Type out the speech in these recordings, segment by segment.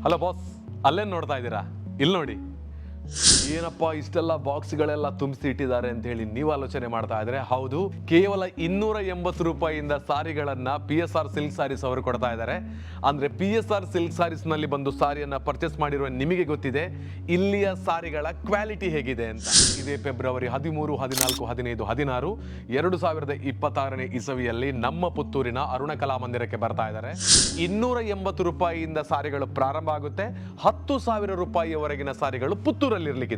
Hello boss, ಅಲ್ಲೇನು ನೋಡ್ತಾ ಇದ್ದೀರಾ? ಇಲ್ಲಿ ನೋಡಿ. ಏನಪ್ಪ ಇಷ್ಟೆಲ್ಲ ಬಾಕ್ಸ್ಗಳೆಲ್ಲ ತುಂಬಿಸಿ ಇಟ್ಟಿದ್ದಾರೆ ಅಂತ ಹೇಳಿ ನೀವು ಆಲೋಚನೆ ಮಾಡ್ತಾ ಇದ್ರೆ, ಹೌದು, ಕೇವಲ 280 ರೂಪಾಯಿಯಿಂದ ಸಾರಿಗಳನ್ನ PSR ಸಿಲ್ಕ್ ಸಾರೀಸ್ ಅವರು ಕೊಡ್ತಾ ಇದ್ದಾರೆ. ಅಂದ್ರೆ PSR ಸಿಲ್ಕ್ ಸಾರೀಸ್ ನಲ್ಲಿ ಬಂದು ಸಾರಿಯನ್ನ ಪರ್ಚೇಸ್ ಮಾಡಿರುವ ನಿಮಗೆ ಗೊತ್ತಿದೆ ಇಲ್ಲಿಯ ಸಾರಿಗಳ ಕ್ವಾಲಿಟಿ ಹೇಗಿದೆ ಅಂತ. ಇದೇ ಫೆಬ್ರವರಿ 13, 14, 15, 16, 2026ನೇ ಇಸವಿಯಲ್ಲಿ ನಮ್ಮ ಪುತ್ತೂರಿನ ಅರುಣ ಕಲಾ ಮಂದಿರಕ್ಕೆ ಬರ್ತಾ ಇದ್ದಾರೆ. 280 ರೂಪಾಯಿಯಿಂದ ಸಾರಿಗಳು ಪ್ರಾರಂಭ ಆಗುತ್ತೆ. 10,000 ರೂಪಾಯಿಯವರೆಗಿನ ಸಾರಿಗಳು ಪುತ್ತೂರಲ್ಲಿರ್ಲಿಕ್ಕಿದೆ.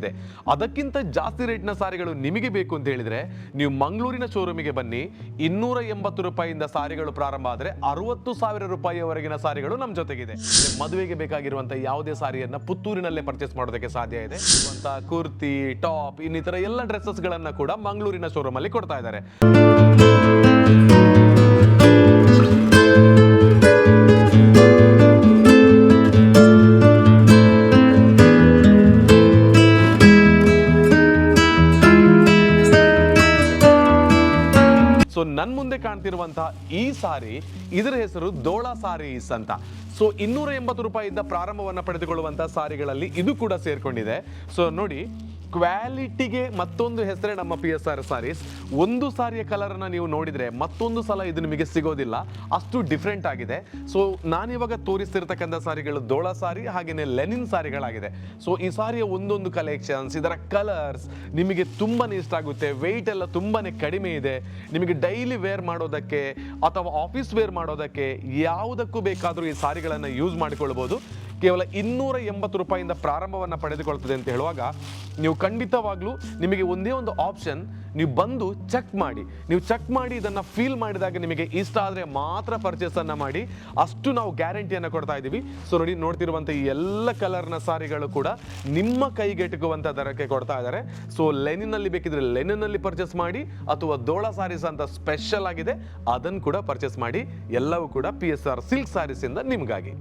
ಅದಕ್ಕಿಂತ ಜಾಸ್ತಿ ರೇಟ್ನ ಸಾರಿಗಳು ನಿಮಗೆ ಬೇಕು ಅಂತ ಹೇಳಿದ್ರೆ ನೀವು ಮಂಗಳೂರಿನ ಶೋರೂಮಿಗೆ ಬನ್ನಿ. 280 ರೂಪಾಯಿಯಿಂದ ಸಾರಿಗಳು ಪ್ರಾರಂಭ ಆದರೆ 60,000 ರೂಪಾಯಿಯವರೆಗಿನ ಸಾರಿಗಳು ನಮ್ಮ ಜೊತೆಗಿದೆ. ಮದುವೆಗೆ ಬೇಕಾಗಿರುವಂತಹ ಯಾವುದೇ ಸಾರಿಯನ್ನ ಪುತ್ತೂರಿನಲ್ಲೇ ಪರ್ಚೇಸ್ ಮಾಡೋದಕ್ಕೆ ಸಾಧ್ಯ ಇದೆ. ಕುರ್ತಿ, ಟಾಪ್, ಇನ್ನಿತರ ಎಲ್ಲ ಡ್ರೆಸ್ಸಸ್ ಗಳನ್ನ ಕೂಡ ಮಂಗಳೂರಿನ ಶೋರೂಮ್ ಅಲ್ಲಿ ಕೊಡ್ತಾ ಇದ್ದಾರೆ. ನನ್ನ ಮುಂದೆ ಕಾಣ್ತಿರುವಂತಹ ಈ ಸಾರಿ, ಇದರ ಹೆಸರು ಡೋಲಾ ಸಾರೀಸ್ ಅಂತ. ಸೊ 280 ರೂಪಾಯಿಯಿಂದ ಪ್ರಾರಂಭವನ್ನ ಪಡೆದುಕೊಳ್ಳುವಂತಹ ಸಾರಿಗಳಲ್ಲಿ ಇದು ಕೂಡ ಸೇರ್ಕೊಂಡಿದೆ. ಸೊ ನೋಡಿ, ಕ್ವಾಲಿಟಿಗೆ ಮತ್ತೊಂದು ಹೆಸರೇ ನಮ್ಮ PSR ಸಾರೀಸ್. ಒಂದು ಸಾರಿಯ ಕಲರ್ ಅನ್ನ ನೀವು ನೋಡಿದ್ರೆ ಮತ್ತೊಂದು ಸಲ ಇದು ನಿಮಗೆ ಸಿಗೋದಿಲ್ಲ, ಅಷ್ಟು ಡಿಫ್ರೆಂಟ್ ಆಗಿದೆ. ಸೊ ನಾನಿವಾಗ ತೋರಿಸ್ತಿರ್ತಕ್ಕಂಥ ಸಾರಿಗಳು ಡೋಲಾ ಸಾರಿ ಹಾಗೇನೆ ಲೆನಿನ್ ಸಾರಿಗಳಾಗಿದೆ. ಸೊ ಈ ಸಾರಿಯ ಒಂದೊಂದು ಕಲೆಕ್ಷನ್ಸ್, ಇದರ ಕಲರ್ಸ್ ನಿಮಗೆ ತುಂಬಾನೇ ಇಷ್ಟ ಆಗುತ್ತೆ. ವೆಯ್ಟ್ ಎಲ್ಲ ತುಂಬಾನೇ ಕಡಿಮೆ ಇದೆ. ನಿಮಗೆ ಡೈಲಿ ವೇರ್ ಮಾಡೋದಕ್ಕೆ ಅಥವಾ ಆಫೀಸ್ ವೇರ್ ಮಾಡೋದಕ್ಕೆ ಯಾವುದಕ್ಕೂ ಬೇಕಾದರೂ ಈ ಸಾರಿಗಳನ್ನು ಯೂಸ್ ಮಾಡಿಕೊಳ್ಬಹುದು. ಕೇವಲ 280 ರೂಪಾಯಿಯಿಂದ ಪ್ರಾರಂಭವನ್ನು ಪಡೆದುಕೊಳ್ತದೆ ಅಂತ ಹೇಳುವಾಗ ನೀವು ಖಂಡಿತವಾಗ್ಲೂ ನಿಮಗೆ ಒಂದೇ ಒಂದು ಆಪ್ಷನ್, ನೀವು ಬಂದು ಚೆಕ್ ಮಾಡಿ. ನೀವು ಚೆಕ್ ಮಾಡಿ ಇದನ್ನು ಫೀಲ್ ಮಾಡಿದಾಗ ನಿಮಗೆ ಇಷ್ಟ ಆದರೆ ಮಾತ್ರ ಪರ್ಚೇಸನ್ನು ಮಾಡಿ, ಅಷ್ಟು ನಾವು ಗ್ಯಾರಂಟಿಯನ್ನು ಕೊಡ್ತಾ ಇದ್ದೀವಿ. ಸೊ ನೋಡಿ, ನೋಡ್ತಿರುವಂಥ ಈ ಎಲ್ಲ ಕಲರ್ನ ಸಾರಿಗಳು ಕೂಡ ನಿಮ್ಮ ಕೈಗೆಟುಕುವಂಥ ದರಕ್ಕೆ ಕೊಡ್ತಾ ಇದ್ದಾರೆ. ಸೊ ಲೆನಿನಲ್ಲಿ ಬೇಕಿದ್ರೆ ಲೆನಿನಲ್ಲಿ ಪರ್ಚೇಸ್ ಮಾಡಿ, ಅಥವಾ ಡೋಲಾ ಸಾರೀಸ್ ಅಂತ ಸ್ಪೆಷಲ್ ಆಗಿದೆ ಅದನ್ನು ಕೂಡ ಪರ್ಚೇಸ್ ಮಾಡಿ. ಎಲ್ಲವೂ ಕೂಡ PSR ಸಿಲ್ಕ್ ಸಾರೀಸಿಂದ ನಿಮಗಾಗಿ.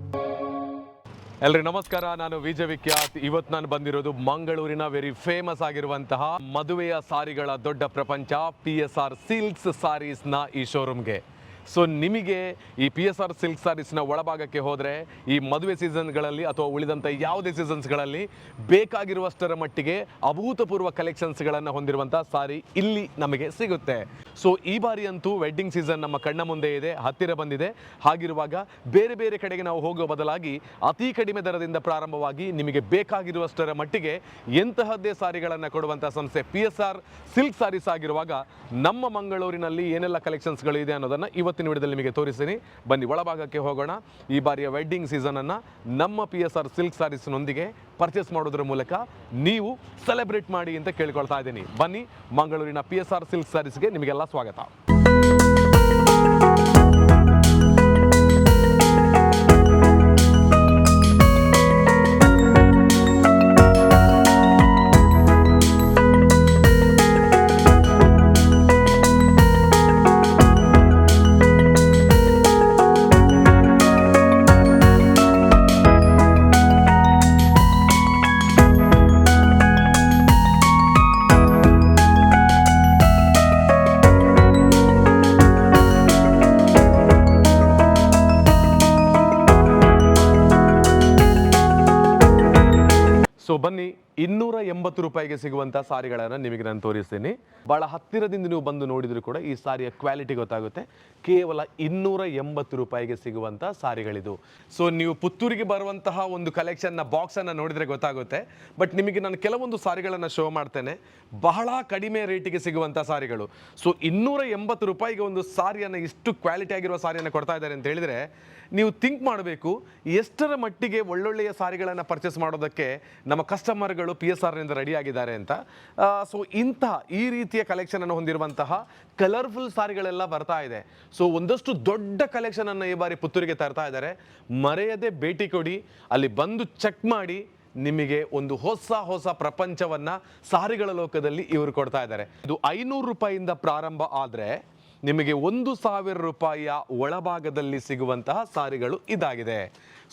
ಎಲ್ರಿ ನಮಸ್ಕಾರ, ನಾನು ವಿಜಯ್ ವಿಖ್ಯಾತ್. ಇವತ್ತು ನಾನು ಬಂದಿರೋದು ಮಂಗಳೂರಿನ ವೆರಿ ಫೇಮಸ್ ಆಗಿರುವಂತಹ ಮದುವೆಯ ಸಾರಿಗಳ ದೊಡ್ಡ ಪ್ರಪಂಚ PSR ಸಿಲ್ಕ್ಸ್ ಸಾರೀಸ್ನ ಈ ಶೋರೂಮ್ಗೆ. ಸೊ ನಿಮಗೆ ಈ PSR ಸಿಲ್ಕ್ ಸಾರೀಸ್ನ ಒಳಭಾಗಕ್ಕೆ ಹೋದರೆ ಈ ಮದುವೆ ಸೀಸನ್ಗಳಲ್ಲಿ ಅಥವಾ ಉಳಿದಂಥ ಯಾವುದೇ ಸೀಸನ್ಸ್ಗಳಲ್ಲಿ ಬೇಕಾಗಿರುವಷ್ಟರ ಮಟ್ಟಿಗೆ ಅಭೂತಪೂರ್ವ ಕಲೆಕ್ಷನ್ಸ್ಗಳನ್ನು ಹೊಂದಿರುವಂಥ ಸಾರಿ ಇಲ್ಲಿ ನಮಗೆ ಸಿಗುತ್ತೆ. ಸೊ ಈ ಬಾರಿ ಅಂತೂ ವೆಡ್ಡಿಂಗ್ ಸೀಸನ್ ನಮ್ಮ ಕಣ್ಣ ಮುಂದೆ ಇದೆ, ಹತ್ತಿರ ಬಂದಿದೆ. ಹಾಗಿರುವಾಗ ಬೇರೆ ಬೇರೆ ಕಡೆಗೆ ನಾವು ಹೋಗುವ ಬದಲಾಗಿ ಅತಿ ಕಡಿಮೆ ದರದಿಂದ ಪ್ರಾರಂಭವಾಗಿ ನಿಮಗೆ ಬೇಕಾಗಿರುವಷ್ಟರ ಮಟ್ಟಿಗೆ ಎಂತಹದ್ದೇ ಸಾರಿಗಳನ್ನು ಕೊಡುವಂಥ ಸಂಸ್ಥೆ PSR ಸಿಲ್ಕ್ ಸಾರೀಸ್ ಆಗಿರುವಾಗ ನಮ್ಮ ಮಂಗಳೂರಿನಲ್ಲಿ ಏನೆಲ್ಲ ಕಲೆಕ್ಷನ್ಸ್ಗಳು ಇದೆ ಅನ್ನೋದನ್ನು ಇವತ್ತಿನ ವಿಡಿಯೋದಲ್ಲಿ ನಿಮಗೆ ತೋರಿಸ್ತೀನಿ. ಬನ್ನಿ ಒಳಭಾಗಕ್ಕೆ ಹೋಗೋಣ. ಈ ಬಾರಿಯ ವೆಡ್ಡಿಂಗ್ ಸೀಸನನ್ನು ನಮ್ಮ PSR ಸಿಲ್ಕ್ ಸಾರೀಸ್ನೊಂದಿಗೆ ಪರ್ಚೇಸ್ ಮಾಡೋದ್ರ ಮೂಲಕ ನೀವು ಸೆಲೆಬ್ರೇಟ್ ಮಾಡಿ ಅಂತ ಕೇಳ್ಕೊಳ್ತಾ ಇದ್ದೀನಿ. ಬನ್ನಿ, ಮಂಗಳೂರಿನ PSR ಸಿಲ್ಕ್ ಸಾರೀಸ್ಗೆ ನಿಮಗೆಲ್ಲ ಸ್ವಾಗತ. ಸೊ ಬನ್ನಿ, 280 ರೂಪಾಯಿಗೆ ಸಿಗುವಂಥ ಸಾರಿಗಳನ್ನು ನಿಮಗೆ ನಾನು ತೋರಿಸ್ತೀನಿ. ಭಾಳ ಹತ್ತಿರದಿಂದ ನೀವು ಬಂದು ನೋಡಿದರೂ ಕೂಡ ಈ ಸಾರಿಯ ಕ್ವಾಲಿಟಿ ಗೊತ್ತಾಗುತ್ತೆ. ಕೇವಲ 280 ರೂಪಾಯಿಗೆ ಸಿಗುವಂಥ ಸಾರಿಗಳಿದು. ಸೊ ನೀವು ಪುತ್ತೂರಿಗೆ ಬರುವಂತಹ ಒಂದು ಕಲೆಕ್ಷನ್ನ ಬಾಕ್ಸನ್ನು ನೋಡಿದರೆ ಗೊತ್ತಾಗುತ್ತೆ. ಬಟ್ ನಿಮಗೆ ನಾನು ಕೆಲವೊಂದು ಸಾರಿಗಳನ್ನು ಶೋ ಮಾಡ್ತೇನೆ, ಬಹಳ ಕಡಿಮೆ ರೇಟಿಗೆ ಸಿಗುವಂಥ ಸಾರಿಗಳು. ಸೊ 280 ರೂಪಾಯಿಗೆ ಒಂದು ಸಾರಿಯನ್ನು, ಇಷ್ಟು ಕ್ವಾಲಿಟಿ ಆಗಿರುವ ಸಾರಿಯನ್ನು ಕೊಡ್ತಾ ಇದ್ದಾರೆ ಅಂತ ಹೇಳಿದರೆ ನೀವು ಥಿಂಕ್ ಮಾಡಬೇಕು ಎಷ್ಟರ ಮಟ್ಟಿಗೆ ಒಳ್ಳೊಳ್ಳೆಯ ಸಾರಿಗಳನ್ನು ಪರ್ಚೇಸ್ ಮಾಡೋದಕ್ಕೆ ನಮ್ಮ ಕಸ್ಟಮರ್ಗಳು PSRನಿಂದ ರೆಡಿ ಆಗಿದ್ದಾರೆ ಅಂತ. ಸೊ ಈ ರೀತಿಯ ಕಲೆಕ್ಷನನ್ನು ಹೊಂದಿರುವಂತಹ ಕಲರ್ಫುಲ್ ಸಾರಿಗಳೆಲ್ಲ ಬರ್ತಾ ಇದೆ. ಸೊ ಒಂದಷ್ಟು ದೊಡ್ಡ ಕಲೆಕ್ಷನನ್ನು ಈ ಬಾರಿ ಪುತ್ತೂರಿಗೆ ತರ್ತಾ ಇದ್ದಾರೆ. ಮರೆಯದೆ ಭೇಟಿ ಕೊಡಿ, ಅಲ್ಲಿ ಬಂದು ಚೆಕ್ ಮಾಡಿ. ನಿಮಗೆ ಒಂದು ಹೊಸ ಪ್ರಪಂಚವನ್ನು ಸಾರಿಗಳ ಲೋಕದಲ್ಲಿ ಇವರು ಕೊಡ್ತಾ ಇದ್ದಾರೆ. ಇದು 500 ರೂಪಾಯಿಯಿಂದ ಪ್ರಾರಂಭ ಆದರೆ ನಿಮಗೆ 1,000 ರೂಪಾಯಿಯ ಒಳಭಾಗದಲ್ಲಿ ಸಿಗುವಂತಹ ಸಾರಿಗಳು ಇದಾಗಿದೆ.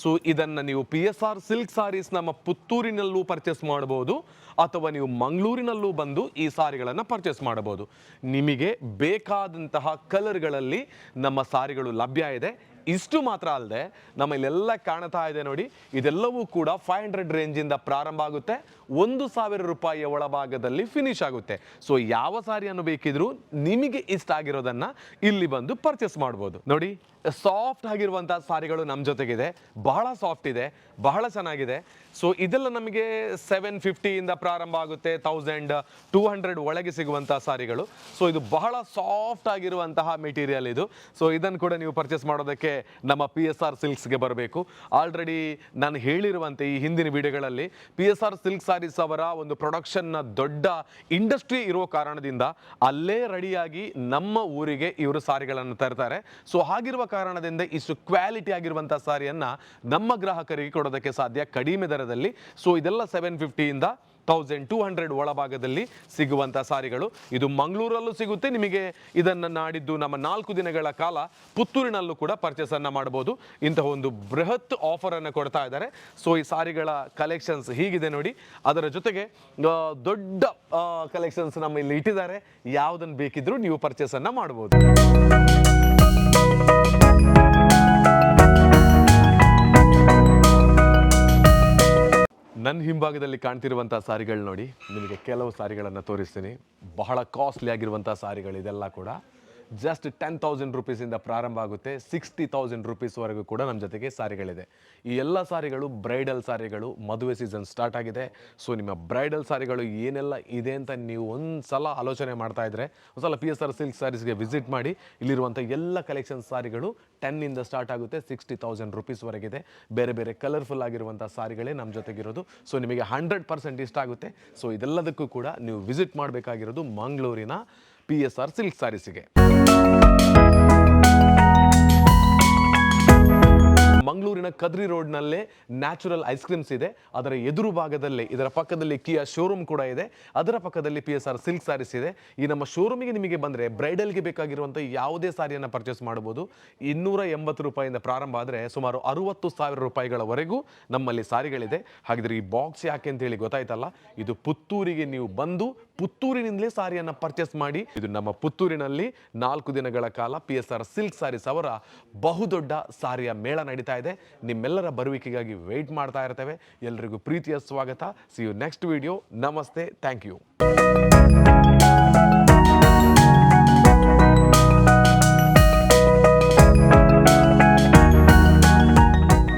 ಸೊ ಇದನ್ನು ನೀವು PSR ಸಿಲ್ಕ್ ಸಾರೀಸ್ ನಮ್ಮ ಪುತ್ತೂರಿನಲ್ಲೂ ಪರ್ಚೇಸ್ ಮಾಡಬಹುದು, ಅಥವಾ ನೀವು ಮಂಗಳೂರಿನಲ್ಲೂ ಬಂದು ಈ ಸಾರಿಗಳನ್ನು ಪರ್ಚೇಸ್ ಮಾಡಬಹುದು. ನಿಮಗೆ ಬೇಕಾದಂತಹ ಕಲರ್ಗಳಲ್ಲಿ ನಮ್ಮ ಸಾರಿಗಳು ಲಭ್ಯ ಇದೆ. ಇಷ್ಟು ಮಾತ್ರ ಅಲ್ಲದೆ ನಮ್ಮಲ್ಲೆಲ್ಲ ಕಾಣ್ತಾ ಇದೆ ನೋಡಿ, ಇದೆಲ್ಲವೂ ಕೂಡ 500 ರೇಂಜಿಂದ ಪ್ರಾರಂಭ ಆಗುತ್ತೆ, 1,000 ರೂಪಾಯಿಯ ಒಳಭಾಗದಲ್ಲಿ ಫಿನಿಶ್ ಆಗುತ್ತೆ. ಸೊ ಯಾವ ಸಾರಿಯನ್ನು ಬೇಕಿದ್ರೂ ನಿಮಗೆ ಇಷ್ಟ ಆಗಿರೋದನ್ನ ಇಲ್ಲಿ ಬಂದು ಪರ್ಚೇಸ್ ಮಾಡ್ಬೋದು. ನೋಡಿ, ಸಾಫ್ಟ್ ಆಗಿರುವಂತಹ ಸಾರಿಗಳು ನಮ್ಮ ಜೊತೆಗಿದೆ, ಬಹಳ ಸಾಫ್ಟ್ ಇದೆ, ಬಹಳ ಚೆನ್ನಾಗಿದೆ. ಸೊ ಇದೆಲ್ಲ ನಮಗೆ 750 ಇಂದ ಪ್ರಾರಂಭ ಆಗುತ್ತೆ, 1200 ಒಳಗೆ ಸಿಗುವಂತಹ ಸಾರಿಗಳು. ಸೊ ಇದು ಬಹಳ ಸಾಫ್ಟ್ ಆಗಿರುವಂತಹ ಮೆಟೀರಿಯಲ್ ಇದು. ಸೊ ಇದನ್ನು ಕೂಡ ನೀವು ಪರ್ಚೇಸ್ ಮಾಡೋದಕ್ಕೆ ನಮ್ಮ PSR ಸಿಲ್ಕ್ಸ್ಗೆ ಬರಬೇಕು. ಆಲ್ರೆಡಿ ನಾನು ಹೇಳಿರುವಂತೆ ಈ ಹಿಂದಿನ ವಿಡಿಯೋಗಳಲ್ಲಿ PSR ಸಿಲ್ಕ್ ಸಾರೀಸ್ ಅವರ ಒಂದು ಪ್ರೊಡಕ್ಷನ್ನ ದೊಡ್ಡ ಇಂಡಸ್ಟ್ರಿ ಇರೋ ಕಾರಣದಿಂದ ಅಲ್ಲೇ ರೆಡಿಯಾಗಿ ನಮ್ಮ ಊರಿಗೆ ಇವರು ಸಾರಿಗಳನ್ನು ತರ್ತಾರೆ. ಸೊ ಹಾಗಿರುವ ಕಾರಣದಿಂದ ಇಷ್ಟು ಕ್ವಾಲಿಟಿ ಆಗಿರುವಂತಹ ಸಾರಿಯನ್ನ ನಮ್ಮ ಗ್ರಾಹಕರಿಗೆ ಕೊಡೋದಕ್ಕೆ ಸಾಧ್ಯ ಕಡಿಮೆ ದರದಲ್ಲಿ. ಸೊ ಇದೆಲ್ಲ 750 ಇಂದ 1200 ಒಳಭಾಗದಲ್ಲಿ ಸಿಗುವಂತಹ ಸಾರಿಗಳು. ಇದು ಮಂಗಳೂರಲ್ಲೂ ಸಿಗುತ್ತೆ, ನಿಮಗೆ ಇದನ್ನು ನಾಡಿದ್ದು ನಮ್ಮ 4 ದಿನಗಳ ಕಾಲ ಪುತ್ತೂರಿನಲ್ಲೂ ಕೂಡ ಪರ್ಚೇಸ್ ಅನ್ನ ಮಾಡಬಹುದು. ಇಂತಹ ಒಂದು ಬೃಹತ್ ಆಫರ್ ಅನ್ನು ಕೊಡ್ತಾ ಇದ್ದಾರೆ. ಸೊ ಈ ಸಾರಿಗಳ ಕಲೆಕ್ಷನ್ಸ್ ಹೀಗಿದೆ ನೋಡಿ, ಅದರ ಜೊತೆಗೆ ದೊಡ್ಡ ಕಲೆಕ್ಷನ್ಸ್ ನಮ್ಮ ಇಲ್ಲಿ ಇಟ್ಟಿದ್ದಾರೆ. ಯಾವುದನ್ನು ಬೇಕಿದ್ರೂ ನೀವು ಪರ್ಚೇಸ್ ಅನ್ನ ಮಾಡಬಹುದು. ನನ್ನ ಹಿಂಭಾಗದಲ್ಲಿ ಕಾಣ್ತಿರುವಂತಹ ಸಾರಿಗಳು ನೋಡಿ, ನಿಮಗೆ ಕೆಲವು ಸಾರಿಗಳನ್ನು ತೋರಿಸ್ತೀನಿ. ಬಹಳ ಕಾಸ್ಟ್ಲಿ ಆಗಿರುವಂತಹ ಸಾರಿಗಳು ಇದೆಲ್ಲ ಕೂಡ. ಜಸ್ಟ್ 10,000 ರುಪೀಸಿಂದ ಪ್ರಾರಂಭ ಆಗುತ್ತೆ, 60,000 ರುಪೀಸ್ವರೆಗೂ ಕೂಡ ನಮ್ಮ ಜೊತೆಗೆ ಸಾರಿಗಳಿದೆ. ಈ ಎಲ್ಲ ಸಾರಿಗಳು ಬ್ರೈಡಲ್ ಸಾರಿಗಳು. ಮದುವೆ ಸೀಸನ್ ಸ್ಟಾರ್ಟ್ ಆಗಿದೆ. ಸೊ ನಿಮ್ಮ ಬ್ರೈಡಲ್ ಸಾರಿಗಳು ಏನೆಲ್ಲ ಇದೆ ಅಂತ ನೀವು ಒಂದು ಸಲ ಆಲೋಚನೆ ಮಾಡ್ತಾ ಇದ್ರೆ ಒಂದ್ಸಲ PSR ಸಿಲ್ಕ್ ಸಾರೀಸ್ಗೆ ವಿಸಿಟ್ ಮಾಡಿ. ಇಲ್ಲಿರುವಂಥ ಎಲ್ಲ ಕಲೆಕ್ಷನ್ ಸಾರಿಗಳು 10 ಇಂದ ಸ್ಟಾರ್ಟ್ ಆಗುತ್ತೆ, 60,000 ರುಪೀಸ್ವರೆಗಿದೆ. ಬೇರೆ ಬೇರೆ ಕಲರ್ಫುಲ್ ಆಗಿರುವಂಥ ಸಾರಿಗಳೇ ನಮ್ಮ ಜೊತೆಗಿರೋದು. ಸೊ ನಿಮಗೆ 100% ಇಷ್ಟ ಆಗುತ್ತೆ. ಸೊ ಇದೆಲ್ಲದಕ್ಕೂ ಕೂಡ ನೀವು ವಿಸಿಟ್ ಮಾಡಬೇಕಾಗಿರೋದು ಮಂಗಳೂರಿನ PSR ಸಿಲ್ಕ್ ಸಾರೀಸಿಗೆ. ಮಂಗಳೂರಿನ ಕದ್ರಿ ರೋಡ್ನಲ್ಲೇ ನ್ಯಾಚುರಲ್ ಐಸ್ ಕ್ರೀಮ್ಸ್ ಇದೆ. ಅದರ ಎದುರು ಭಾಗದಲ್ಲೇ ಇದರ ಪಕ್ಕದಲ್ಲಿ ಕಿಯಾ ಶೋರೂಮ್ ಕೂಡ ಇದೆ. ಅದರ ಪಕ್ಕದಲ್ಲಿ PSR ಸಿಲ್ಕ್ ಸಾರೀಸ್ ಇದೆ. ಈ ನಮ್ಮ ಶೋರೂಮಿಗೆ ನಿಮಗೆ ಬಂದರೆ ಬ್ರೈಡಲ್ಗೆ ಬೇಕಾಗಿರುವಂಥ ಯಾವುದೇ ಸಾರಿಯನ್ನು ಪರ್ಚೇಸ್ ಮಾಡಬಹುದು. 280 ರೂಪಾಯಿಂದ ಪ್ರಾರಂಭ ಆದರೆ ಸುಮಾರು 60,000 ರೂಪಾಯಿಗಳವರೆಗೂ ನಮ್ಮಲ್ಲಿ ಸಾರಿಗಳಿದೆ. ಹಾಗಿದ್ರೆ ಈ ಬಾಕ್ಸ್ ಯಾಕೆ ಅಂತ ಹೇಳಿ ಗೊತ್ತಾಯ್ತಲ್ಲ, ಇದು ಪುತ್ತೂರಿಗೆ ನೀವು ಬಂದು ಪುತ್ತೂರಿನಿಂದಲೇ ಸಾರಿಯನ್ನು ಪರ್ಚೇಸ್ ಮಾಡಿ. ಇದು ನಮ್ಮ ಪುತ್ತೂರಿನಲ್ಲಿ 4 ದಿನಗಳ ಕಾಲ PSR ಸಿಲ್ಕ್ ಸಾರೀಸ್ ಅವರ ಬಹುದೊಡ್ಡ ಸಾರಿಯ ಮೇಳ ನಡೀತಾ ಇದೆ. ನಿಮ್ಮೆಲ್ಲರ ಬರುವಿಕೆಗಾಗಿ ವೇಟ್ ಮಾಡ್ತಾ ಇರ್ತೇವೆ. ಎಲ್ಲರಿಗೂ ಪ್ರೀತಿಯ ಸ್ವಾಗತ. See you next video. ನಮಸ್ತೆ. Thank you.